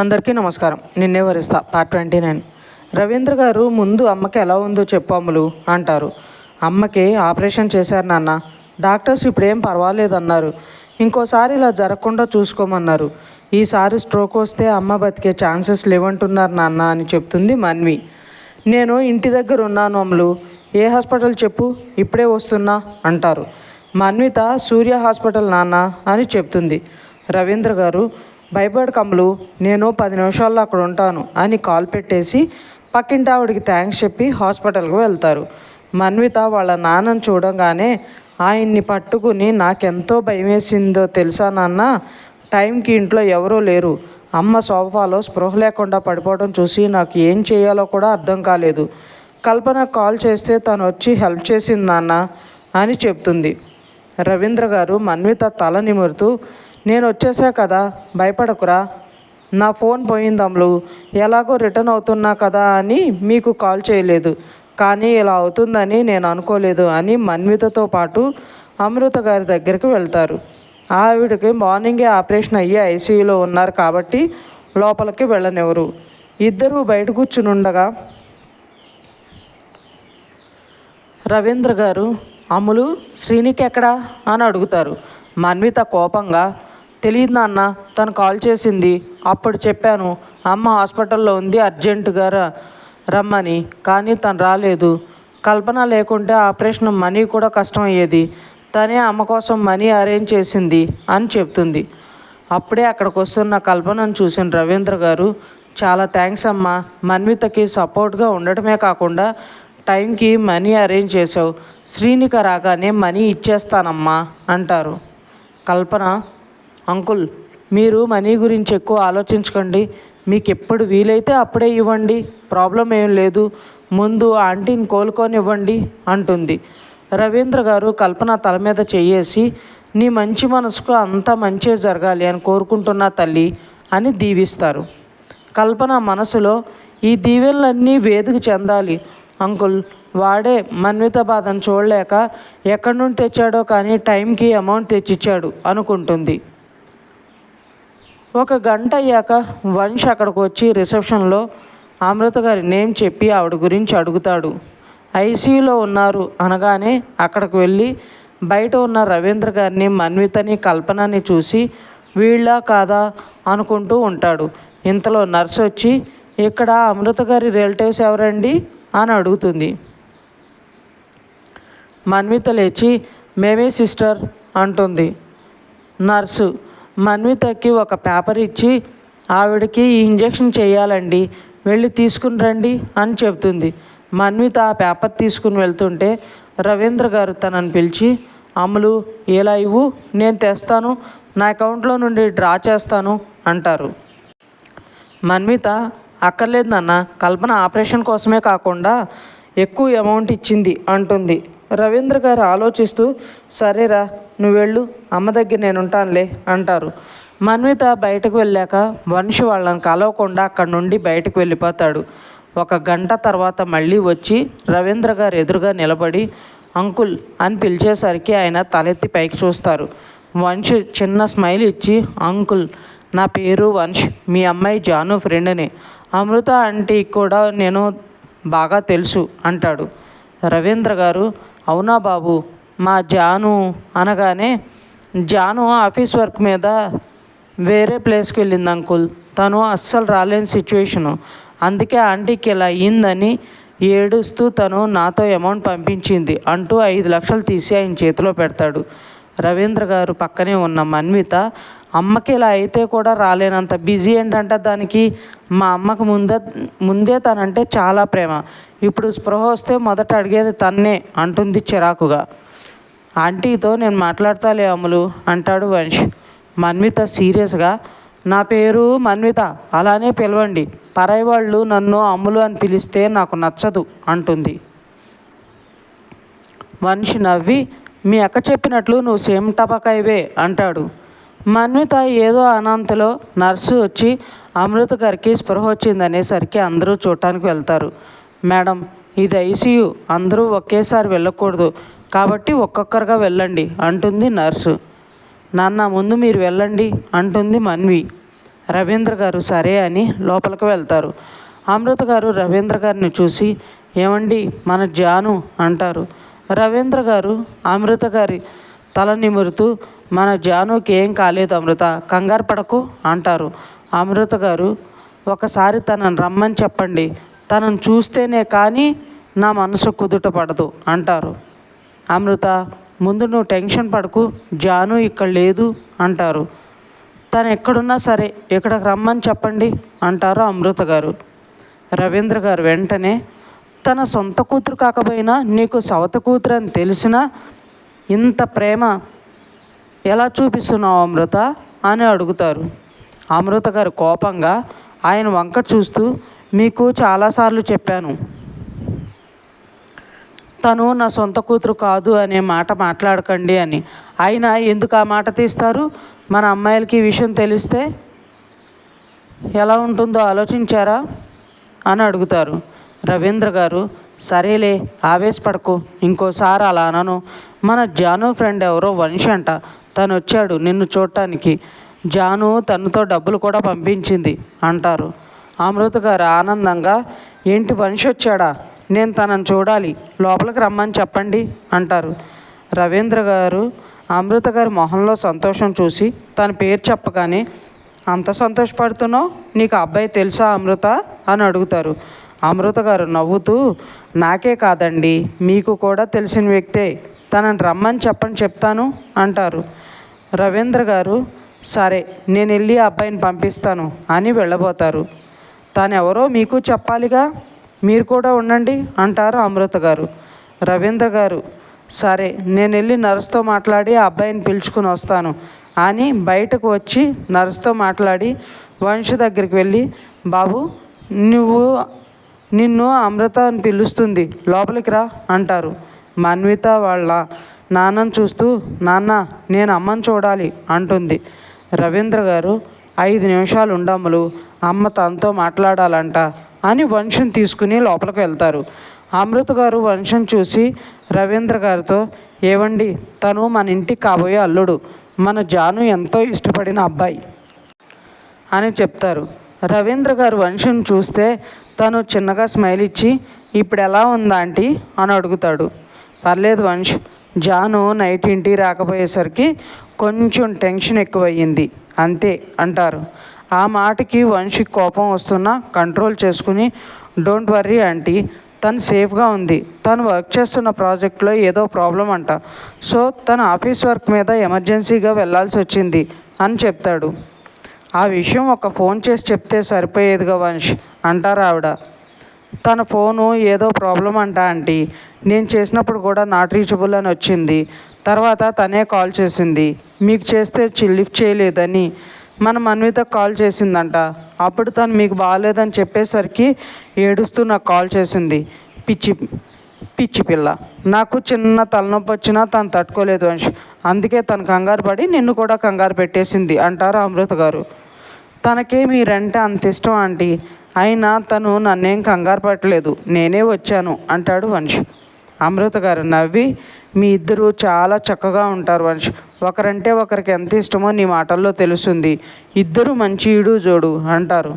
అందరికీ నమస్కారం. నిన్నే వరిస్తా పార్ట్ 29. రవీంద్ర గారు ముందు అమ్మకి ఎలా ఉందో చెప్పు అమ్ములు అంటారు. అమ్మకి ఆపరేషన్ చేశారు నాన్న. డాక్టర్స్ ఇప్పుడేం పర్వాలేదన్నారు. ఇంకోసారి ఇలా జరగకుండా చూసుకోమన్నారు. ఈసారి స్ట్రోక్ వస్తే అమ్మ బతికే ఛాన్సెస్ లేవంటున్నారు నాన్న అని చెప్తుంది మన్వి. నేను ఇంటి దగ్గర ఉన్నాను అమ్ములు. ఏ హాస్పిటల్ చెప్పు, ఇప్పుడే వస్తున్నా అంటారు. మన్విత సూర్య హాస్పిటల్ నాన్న అని చెప్తుంది. రవీంద్ర గారు భయపడకమ్ములు, నేను 10 నిమిషాల్లో అక్కడ ఉంటాను అని కాల్ పెట్టేసి పక్కింటి ఆవిడికి థ్యాంక్స్ చెప్పి హాస్పిటల్కి వెళ్తారు. మన్విత వాళ్ళ నాన్నని చూడగానే ఆయన్ని పట్టుకుని నాకెంతో భయం వేసిందో తెలుసా నాన్న. టైంకి ఇంట్లో ఎవరూ లేరు. అమ్మ సోఫాలో స్పృహ లేకుండా పడిపోవడం చూసి నాకు ఏం చేయాలో కూడా అర్థం కాలేదు. కల్పన కాల్ చేస్తే తను వచ్చి హెల్ప్ చేసింది నాన్న అని చెప్తుంది. రవీంద్ర గారు మన్విత తల నిమురుతూ, నేను వచ్చేసా కదా, భయపడకురా. నా ఫోన్ పోయిందమ్ములు, ఎలాగో రిటర్న్ అవుతున్నా కదా అని మీకు కాల్ చేయలేదు. కానీ ఇలా అవుతుందని నేను అనుకోలేదు అని మన్వితతో పాటు అమృత గారి దగ్గరికి వెళ్తారు. ఆవిడకి మార్నింగే ఆపరేషన్ అయ్యి ఐసీయూలో ఉన్నారు కాబట్టి లోపలికి వెళ్ళనివ్వరు. ఇద్దరూ బయట కూర్చుని ఉండగా రవీంద్ర గారు అమ్ములు శ్రీనికి ఎక్కడా అని అడుగుతారు. మన్విత కోపంగా, తెలియదు నాన్న, తను కాల్ చేసింది, అప్పుడు చెప్పాను అమ్మ హాస్పిటల్లో ఉంది, అర్జెంటుగా రమ్మని, కానీ తను రాలేదు. కల్పన లేకుంటే ఆపరేషన్ మనీ కూడా కష్టం అయ్యేది. తనే అమ్మ కోసం మనీ అరేంజ్ చేసింది అని చెప్తుంది. అప్పుడే అక్కడికి వస్తున్న కల్పనను చూసిన రవీంద్ర గారు, చాలా థ్యాంక్స్ అమ్మా, మన్వితకి సపోర్ట్గా ఉండటమే కాకుండా టైంకి మనీ అరేంజ్ చేసావు. శ్రీనిక రాగానే మనీ ఇచ్చేస్తానమ్మా అంటారు. కల్పన, అంకుల్ మీరు మనీ గురించి ఎక్కువ ఆలోచించకండి, మీకు ఎప్పుడు వీలైతే అప్పుడే ఇవ్వండి, ప్రాబ్లం ఏం లేదు, ముందు ఆంటీని కోలుకొనివ్వండి అంటుంది. రవీంద్ర గారు కల్పన తల మీద చెయ్యేసి, నీ మంచి మనసుకు అంతా మంచే జరగాలి అని కోరుకుంటున్నా తల్లి అని దీవిస్తారు. కల్పన మనసులో, ఈ దీవెనలన్నీ వేదిక చెందాలి అంకుల్, వాడే మన్విత బాధను చూడలేక ఎక్కడి నుండి తెచ్చాడో కానీ టైంకి అమౌంట్ తెచ్చిచ్చాడు అనుకుంటుంది. 1 గంట అయ్యాక వంశ్ అక్కడికి వచ్చి రిసెప్షన్లో అమృత గారి నేమ్ చెప్పి ఆవిడ గురించి అడుగుతాడు. ఐసీయూలో ఉన్నారు అనగానే అక్కడికి వెళ్ళి బయట ఉన్న రవీంద్ర గారిని, మన్వితని, కల్పనని చూసి వీళ్ళ కాదా అనుకుంటూ ఉంటాడు. ఇంతలో నర్సు వచ్చి, ఇక్కడ అమృత గారి రిలేటివ్స్ ఎవరండి అని అడుగుతుంది. మన్విత లేచి, మేమే సిస్టర్ అంటుంది. నర్సు మన్వితకి ఒక పేపర్ ఇచ్చి, ఆవిడకి ఈ ఇంజెక్షన్ చేయాలండి, వెళ్ళి తీసుకుని రండి అని చెబుతుంది. మన్విత ఆ పేపర్ తీసుకుని వెళ్తుంటే రవీంద్ర గారు తనని పిలిచి, అమ్ములు ఎలా ఇవ్వు, నేను తెస్తాను, నా అకౌంట్లో నుండి డ్రా చేస్తాను అంటారు. మన్విత, అక్కర్లేదు నాన్న, కల్పన ఆపరేషన్ కోసమే కాకుండా ఎక్కువ అమౌంట్ ఇచ్చింది అంటుంది. రవీంద్ర గారు ఆలోచిస్తూ, సరేరా నువ్వు వెళ్ళు, అమ్మ దగ్గర నేను ఉంటానులే అంటారు. మన్విత బయటకు వెళ్ళాక వంశ్ వాళ్ళని కలవకుండా అక్కడి నుండి బయటకు వెళ్ళిపోతాడు. 1 గంట తర్వాత మళ్ళీ వచ్చి రవీంద్ర గారు ఎదురుగా నిలబడి అంకుల్ అని పిలిచేసరికి ఆయన తలెత్తి పైకి చూస్తారు. వంశ్ చిన్న స్మైల్ ఇచ్చి, అంకుల్ నా పేరు వంశ్, మీ అమ్మాయి జాను ఫ్రెండ్ని, అమృత ఆంటీ కూడా నేను బాగా తెలుసు అంటాడు. రవీంద్ర గారు, అవునా బాబు, మా జాను అనగానే, జాను ఆఫీస్ వర్క్ మీద వేరే ప్లేస్కి వెళ్ళింది అంకుల్, తను అస్సలు రాలేని సిచ్యువేషను, అందుకే ఆంటీకి ఇలా అయ్యిందని ఏడుస్తూ తను నాతో అమౌంట్ పంపించింది అంటూ 5 లక్షలు తీసి ఆయన చేతిలో పెడతాడు. రవీంద్ర గారు పక్కనే ఉన్న మన్విత, అమ్మకి ఇలా అయితే కూడా రాలేనంత బిజీ ఏంటంటే దానికి, మా అమ్మకు ముందే తనంటే చాలా ప్రేమ, ఇప్పుడు స్పృహ వస్తే మొదట అడిగేది తన్నే అంటుంది చిరాకుగా. ఆంటీతో నేను మాట్లాడతాలే అమ్ములు అంటాడు వంశ్. మన్విత సీరియస్గా, నా పేరు మన్విత, అలానే పిలవండి, పరాయి వాళ్ళు నన్ను అమ్ములు అని పిలిస్తే నాకు నచ్చదు అంటుంది. వంశ్ నవ్వి, మీ అక్క చెప్పినట్లు నువ్వు సేమ్ టపకాయవే అంటాడు. మన్విత ఏదో అనంతలో నర్సు వచ్చి అమృత గారికి స్పృహ వచ్చిందనేసరికి అందరూ చూడటానికి వెళ్తారు. మేడం ఇది ఐసీయూ, అందరూ ఒకేసారి వెళ్ళకూడదు కాబట్టి ఒక్కొక్కరుగా వెళ్ళండి అంటుంది నర్సు. నాన్న ముందు మీరు వెళ్ళండి అంటుంది మన్వి. రవీంద్ర గారు సరే అని లోపలికి వెళ్తారు. అమృత గారు రవీంద్ర గారిని చూసి, ఏమండి మన జాను అంటారు. రవీంద్ర గారు అమృత గారి తల నిమురుతూ, మన జానుకి ఏం కాలేదు అమృత, కంగారు పడకు అంటారు. అమృత గారు, ఒకసారి తనని రమ్మని చెప్పండి, తనను చూస్తేనే కానీ నా మనసు కుదుట పడదు అంటారు. అమృత, ముందు నువ్వు టెన్షన్ పడకు, జాను ఇక్కడ లేదు అంటారు. తను ఎక్కడున్నా సరే ఇక్కడికి రమ్మని చెప్పండి అంటారు అమృత గారు. రవీంద్ర గారు వెంటనే, తన సొంత కూతురు కాకపోయినా నీకు సవత కూతురు అని తెలిసినా ఇంత ప్రేమ ఎలా చూపిస్తున్నావు అమృత అని అడుగుతారు. అమృత గారు కోపంగా ఆయన వంక చూస్తూ, మీకు చాలాసార్లు చెప్పాను తను నా సొంత కూతురు కాదు అనే మాట మాట్లాడకండి అని. అయినా ఎందుకు ఆ మాట తీస్తారు? మన అమ్మాయిలకి ఈ విషయం తెలిస్తే ఎలా ఉంటుందో ఆలోచించారా అని అడుగుతారు. రవీంద్ర గారు, సరేలే ఆవేశపడకు, ఇంకోసారి అలా అనను. మన జాను ఫ్రెండ్ ఎవరో వంశీ అంట, తను వచ్చాడు నిన్ను చూడటానికి, జాను తనతో డబ్బులు కూడా పంపించింది అంటారు. అమృత గారు ఆనందంగా, ఏంటి వంశీ వచ్చాడా, నేను తనను చూడాలి, లోపలికి రమ్మని చెప్పండి అంటారు. రవీంద్ర గారు అమృత గారి మొహంలో సంతోషం చూసి తన పేరు చెప్పగానే, అంత సంతోషపడుతున్నావు, నీకు అబ్బాయి తెలుసా అమృత అని అడుగుతారు. అమృత గారు నవ్వుతూ, నాకే కాదండి మీకు కూడా తెలిసిన వ్యక్తే, తనని రమ్మని చెప్పని చెప్తాను అంటారు. రవీంద్ర గారు, సరే నేను వెళ్ళి ఆ అబ్బాయిని పంపిస్తాను అని వెళ్ళబోతారు. తను ఎవరో మీకు చెప్పాలిగా, మీరు కూడా ఉండండి అంటారు అమృత గారు. రవీంద్ర గారు, సరే నేను వెళ్ళి నర్సుతో మాట్లాడి ఆ అబ్బాయిని పిలుచుకుని వస్తాను అని బయటకు వచ్చి నర్సుతో మాట్లాడి వంశ దగ్గరికి వెళ్ళి, బాబు నిన్ను అమృత అని పిలుస్తుంది, లోపలికి రా అంటారు. మన్విత వాళ్ళ నాన్నను చూస్తూ, నాన్న నేను అమ్మని చూడాలి అంటుంది. రవీంద్ర గారు, 5 నిమిషాలు ఉండమ్మలు, అమ్మ తనతో మాట్లాడాలంట అని వంశం తీసుకుని లోపలికి వెళ్తారు. అమృత గారు వంశం చూసి రవీంద్ర గారితో, ఏవండి తను మన ఇంటికి కాబోయే అల్లుడు, మన జాను ఎంతో ఇష్టపడిన అబ్బాయి అని చెప్తారు. రవీంద్ర గారు వంశం చూస్తే తను చిన్నగా స్మైల్ ఇచ్చి, ఇప్పుడు ఎలా ఉందా ఆంటీ అని అడుగుతాడు. పర్లేదు వంశ్, జాను నైట్ ఇంటికి రాకపోయేసరికి కొంచెం టెన్షన్ ఎక్కువయ్యింది అంతే అంటారు. ఆ మాటకి వంశీకి కోపం వస్తున్నా కంట్రోల్ చేసుకుని, డోంట్ వర్రీ ఆంటీ, తను సేఫ్గా ఉంది, తను వర్క్ చేస్తున్న ప్రాజెక్ట్లో ఏదో ప్రాబ్లం అంట, సో తన ఆఫీస్ వర్క్ మీద ఎమర్జెన్సీగా వెళ్ళాల్సి వచ్చింది అని చెప్తాడు. ఆ విషయం ఒక ఫోన్ చేసి చెప్తే సరిపోయేదిగా వంశ్ అంటారు ఆవిడ. తన ఫోను ఏదో ప్రాబ్లం అంట ఆంటీ, నేను చేసినప్పుడు కూడా నాట్ రీచబుల్ అని వచ్చింది, తర్వాత తనే కాల్ చేసింది, మీకు చేస్తే లిఫ్ట్ చేయలేదని మన మన్వితకు కాల్ చేసిందంట, అప్పుడు తను మీకు బాగాలేదని చెప్పేసరికి ఏడుస్తూ నాకు కాల్ చేసింది, పిచ్చి పిల్ల, నాకు చిన్న తలనొప్పి వచ్చినా తను తట్టుకోలేదు వంశ్, అందుకే తను కంగారు పడి నిన్ను కూడా కంగారు పెట్టేసింది అంటారు అమృత గారు. తనకే మీరంటే అంత ఇష్టం ఆంటీ, అయినా తను నన్నేం కంగారు పట్టలేదు, నేనే వచ్చాను అంటాడు వంశ్. అమృత గారు నవ్వి, మీ ఇద్దరు చాలా చక్కగా ఉంటారు వంశ్, ఒకరంటే ఒకరికి ఎంత ఇష్టమో నీ మాటల్లో తెలుస్తుంది, ఇద్దరు మంచి ఈడు జోడు అంటారు.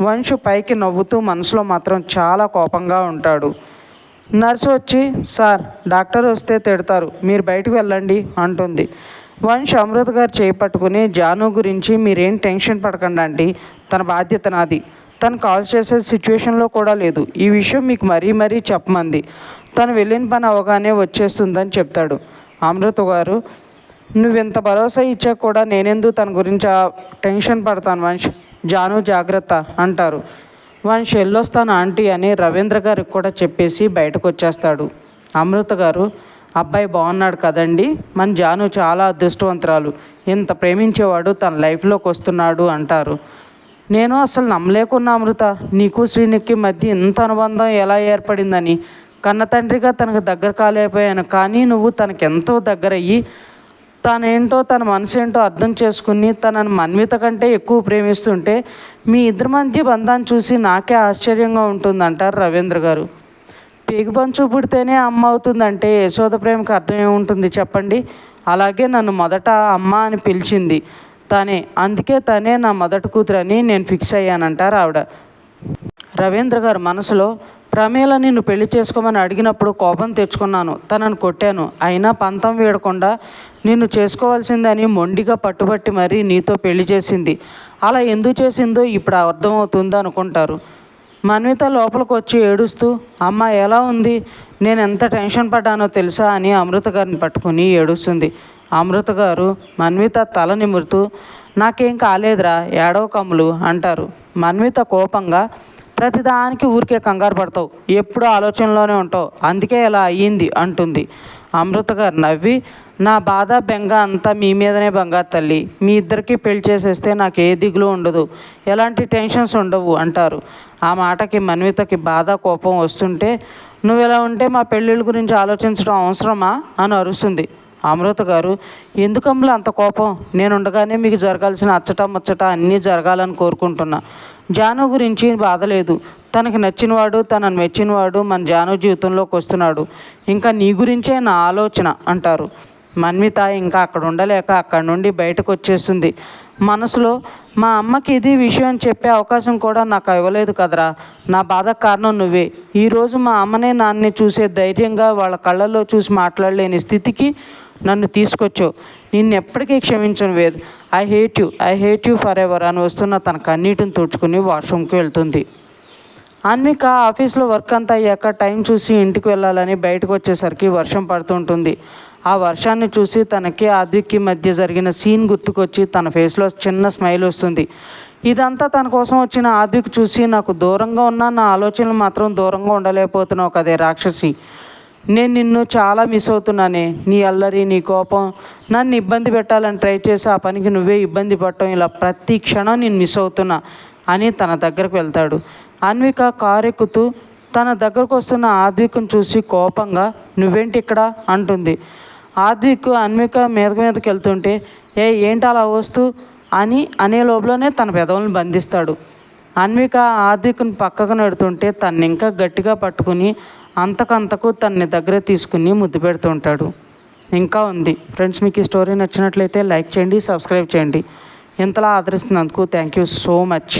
వంశ్ పైకి నవ్వుతూ మనసులో మాత్రం చాలా కోపంగా ఉంటాడు. నర్సు వచ్చి, సార్ డాక్టర్ వస్తే తిడతారు, మీరు బయటకు వెళ్ళండి అంటుంది. వంశ్ అమృత గారు చేపట్టుకుని, జాను గురించి మీరేం టెన్షన్ పడకండి ఆంటీ, తన బాధ్యత నాది, తను కాల్ చేసే సిచ్యువేషన్లో కూడా లేదు, ఈ విషయం మీకు మరీ చెప్పమంది, తను వెళ్ళిన పని అవగానే వచ్చేస్తుందని చెప్తాడు. అమృత గారు, నువ్వెంత భరోసా ఇచ్చా కూడా నేనెందుకు తన గురించి టెన్షన్ పడతాను వంశ్, జాను జాగ్రత్త అంటారు. వంశ్ వెళ్ళొస్తాను ఆంటీ అని రవీంద్ర గారికి కూడా చెప్పేసి బయటకు వచ్చేస్తాడు. అమృత గారు, అబ్బాయి బాగున్నాడు కదండి, మన జాను చాలా అదృష్టవంతురాలు, ఇంత ప్రేమించేవాడు తన లైఫ్లోకి వస్తున్నాడు అంటారు. నేను అసలు నమ్మలేకున్నా అమృత, నీకు శ్రీనికి మధ్య ఇంత అనుబంధం ఎలా ఏర్పడిందని, కన్న తండ్రిగా తనకు దగ్గర కాలేకపోయాను, కానీ నువ్వు తనకెంతో దగ్గరయ్యి తనేంటో తన మనసు ఏంటో అర్థం చేసుకుని తనని మన్విత కంటే ఎక్కువ ప్రేమిస్తుంటే మీ ఇద్దరి మధ్య బంధాన్ని చూసి నాకే ఆశ్చర్యంగా ఉంటుందంటారు రవీంద్ర గారు. పేగు పంచు పుడితేనే అమ్మ అవుతుందంటే యశోద ప్రేమకు అర్థం ఏముంటుంది చెప్పండి, అలాగే నన్ను మొదట అమ్మ అని పిలిచింది, అందుకే తనే నా మొదటి కూతురని నేను ఫిక్స్ అయ్యానంటారు ఆవిడ. రవీంద్ర గారు మనసులో, ప్రమీల నిన్ను పెళ్లి చేసుకోమని అడిగినప్పుడు కోపం తెచ్చుకున్నాను, తనను కొట్టాను. అయినా పంతం వీడకుండా నిన్ను చేసుకోవాల్సిందని మొండిగా పట్టుబట్టి మరీ నీతో పెళ్లి చేసింది. అలా ఎందుకు చేసిందో ఇప్పుడు అర్థమవుతుంది అనుకుంటారు. మన్విత లోపలికి వచ్చి ఏడుస్తూ, అమ్మ ఎలా ఉంది, నేను ఎంత టెన్షన్ పడ్డానో తెలుసా అని అమృత గారిని పట్టుకుని ఏడుస్తుంది. అమృత గారు మన్విత తల నిమురుతూ, నాకేం కాలేదురా, ఏడవ కమ్ములు అంటారు. మన్విత కోపంగా, ప్రతిదానికి ఊరికే కంగారు పడతావు, ఎప్పుడూ ఆలోచనలోనే ఉంటావు, అందుకే ఇలా అయ్యింది అంటుంది. అమృత గారు నవ్వి, నా బాధ బెంగ అంతా మీ మీదనే బంగారు తల్లి, మీ ఇద్దరికి పెళ్లి చేసేస్తే నాకు ఏ దిగులు ఉండదు, ఎలాంటి టెన్షన్స్ ఉండవు అంటారు. ఆ మాటకి మన్వితకి బాధ కోపం వస్తుంటే, నువ్వు ఇలా ఉంటే మా పెళ్ళిళ్ళ గురించి ఆలోచించడం అవసరమా అని అరుస్తుంది. అమృత గారు, ఎందుకమ్ములు అంత కోపం, నేనుండగానే మీకు జరగాల్సిన అచ్చట ముచ్చట అన్నీ జరగాలని కోరుకుంటున్నా. జాను గురించి బాధ లేదు, తనకి నచ్చినవాడు తనను మెచ్చినవాడు మన జాను జీవితంలోకి వస్తున్నాడు, ఇంకా నీ గురించే నా ఆలోచన అంటారు. మన్విత ఇంకా అక్కడ ఉండలేక అక్కడి నుండి బయటకు వచ్చేస్తుంది. మనసులో, మా అమ్మకి ఇది విషయం చెప్పే అవకాశం కూడా నాకు ఇవ్వలేదు కదరా, నా బాధకు కారణం నువ్వే. ఈరోజు మా అమ్మనే నాన్నే చూసే ధైర్యంగా వాళ్ళ కళ్ళల్లో చూసి మాట్లాడలేని స్థితికి నన్ను తీసుకొచ్చావు, నిన్నెప్పటికీ క్షమించను Ved, I hate you forever అని వస్తున్న తన కన్నీటిని తుడుచుకుని వాష్రూమ్కి వెళ్తుంది. అన్విక ఆఫీస్లో వర్క్ అంతా అయ్యాక టైం చూసి ఇంటికి వెళ్ళాలని బయటకు వచ్చేసరికి వర్షం పడుతుంటుంది. ఆ వర్షాన్ని చూసి తనకి ఆద్విక్కి మధ్య జరిగిన సీన్ గుర్తుకొచ్చి తన ఫేస్లో చిన్న స్మైల్ వస్తుంది. ఇదంతా తన కోసం వచ్చిన ఆద్విక్ చూసి, నాకు దూరంగా ఉన్న నా ఆలోచనలు మాత్రం దూరంగా ఉండలేకపోతున్నావు కదే రాక్షసి, నేను నిన్ను చాలా మిస్ అవుతున్నానే, నీ అల్లరి నీ కోపం, నన్ను ఇబ్బంది పెట్టాలని ట్రై చేసి ఆ పనికి నువ్వే ఇబ్బంది పడటం, ఇలా ప్రతి క్షణం నేను మిస్ అవుతున్నా అని తన దగ్గరకు వెళ్తాడు. అన్విక కారు ఎక్కుతూ తన దగ్గరకు వస్తున్న ఆద్విక్ను చూసి కోపంగా, నువ్వేంటి ఇక్కడ అంటుంది. ఆద్విక్ అన్విక మీదకి వెళ్తుంటే, ఏంటి అలా వస్తూ అనే లోపలనే తన పెదవులను బంధిస్తాడు. అన్విక ఆద్విక్ను పక్కకు నెడుతుంటే తన్ని ఇంకా గట్టిగా పట్టుకుని అంతకంతకు తన్ని దగ్గర తీసుకుని ముద్దు పెడుతుంటాడు. ఇంకా ఉంది ఫ్రెండ్స్. మీకు ఈ స్టోరీ నచ్చినట్లయితే లైక్ చేయండి, సబ్స్క్రైబ్ చేయండి. ఇంతలా ఆదరిస్తున్నందుకు థ్యాంక్ యూ సో మచ్.